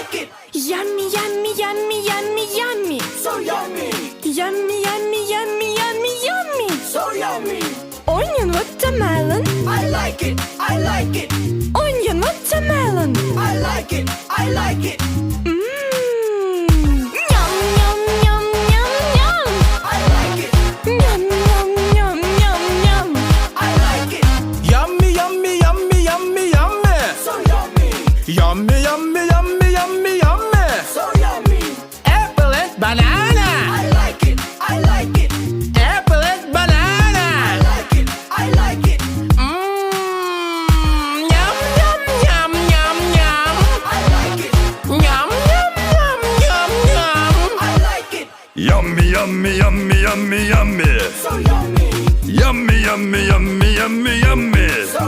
like it. Yummy, yummy, yummy, yummy, yummy. So yummy. Yummy, yummy, yummy, yummy, yummy. So yummy. Onion watermelon. I like it. I like it. Onion watermelon. I like it. I like it. Yum, yum, yum, yum, yum. I like it. Yum, yum, yum, yum, yum. I like it. Yummy, yummy, yummy, yummy, yummy. So yummy. Yummy, yummy, yummy, yummy, yummy. So yummy. Apple and banana. I like it. I like it. Apple and banana. I like it. I like it. Yum, yum, yum, yum, yum. I like it. Yum, yum, yum, yum, yum. I like it. Yummy, yummy, yummy, yummy, yummy. So yummy. Yummy, yummy, yummy, yummy, yummy. So